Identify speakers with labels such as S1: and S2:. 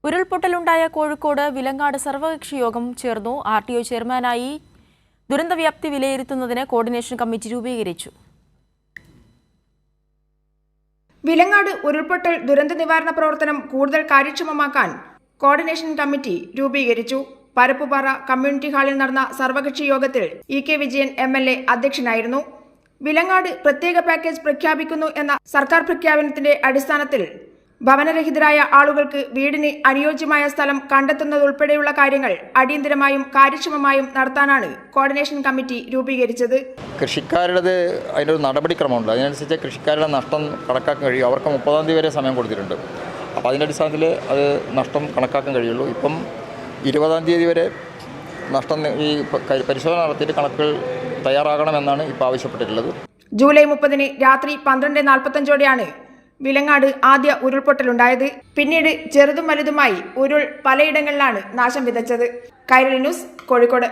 S1: ഉരുൾപൊട്ടലുണ്ടായ കോഴിക്കോട് വിലങ്ങാട് സർവകക്ഷി യോഗം ചേർന്നു. RTO ചെയർമാനായി ദുരന്തവ്യാപ്തി വിലയിരുത്തുന്നതിന് കോർഡിനേഷൻ കമ്മിറ്റി രൂപീകരിച്ചു.
S2: വിലങ്ങാട് ഉരുൾപൊട്ടൽ ദുരന്ത നിവാരണ പ്രവർത്തനം കൂടുതൽ കാര്യക്ഷമമാക്കാൻ കോർഡിനേഷൻ കമ്മിറ്റി രൂപീകരിച്ചു. പരപ്പുപാറ കമ്മ്യൂണിറ്റി ഹാളിൽ നടന്ന സർവകക്ഷി യോഗത്തിൽ EK വിജയൻ MLA അധ്യക്ഷനായിരുന്നു. വിലങ്ങാട് പ്രത്യേക പാക്കേജ് പ്രഖ്യാപിക്കുന്നു എന്ന സർക്കാർ പ്രഖ്യാപനത്തിന്റെ അടിസ്ഥാനത്തിൽ ഭവനരഹിതരായ ആളുകൾക്ക് വീടിന് അനുയോജ്യമായ സ്ഥലം കണ്ടെത്തുന്നതുൾപ്പെടെയുള്ള കാര്യങ്ങൾ അടിയന്തരമായും കാര്യക്ഷമമായും നടത്താനാണ് കോർഡിനേഷൻ കമ്മിറ്റി രൂപീകരിച്ചത്.
S3: കൃഷിക്കാരുടെ അതിനൊരു നടപടിക്രമമുണ്ട്. അതിനനുസരിച്ച് കൃഷിക്കാരുടെ നഷ്ടം കണക്കാക്കാൻ കഴിയും. അവർക്ക് 30-ാം തീയതി വരെ സമയം കൊടുത്തിട്ടുണ്ട്. അപ്പോൾ അതിൻ്റെ അടിസ്ഥാനത്തിൽ അത് നഷ്ടം കണക്കാക്കാൻ കഴിയുള്ളൂ. ഇപ്പം 20-ാം തീയതി വരെ നഷ്ടം ഈ പരിശോധന നടത്തിയിട്ട് കണക്കുകൾ തയ്യാറാകണമെന്നാണ് ഇപ്പോൾ ആവശ്യപ്പെട്ടിട്ടുള്ളത്.
S2: ജൂലൈ 30-ന് രാത്രി 12:45 വിലങ്ങാട് ആദ്യ ഉരുൾപൊട്ടലുണ്ടായത്. പിന്നീട് ചെറുതും വലുതുമായി ഉരുൾ പലയിടങ്ങളിലാണ് നാശം വിതച്ചത്. കൈരളി ന്യൂസ്, കോഴിക്കോട്.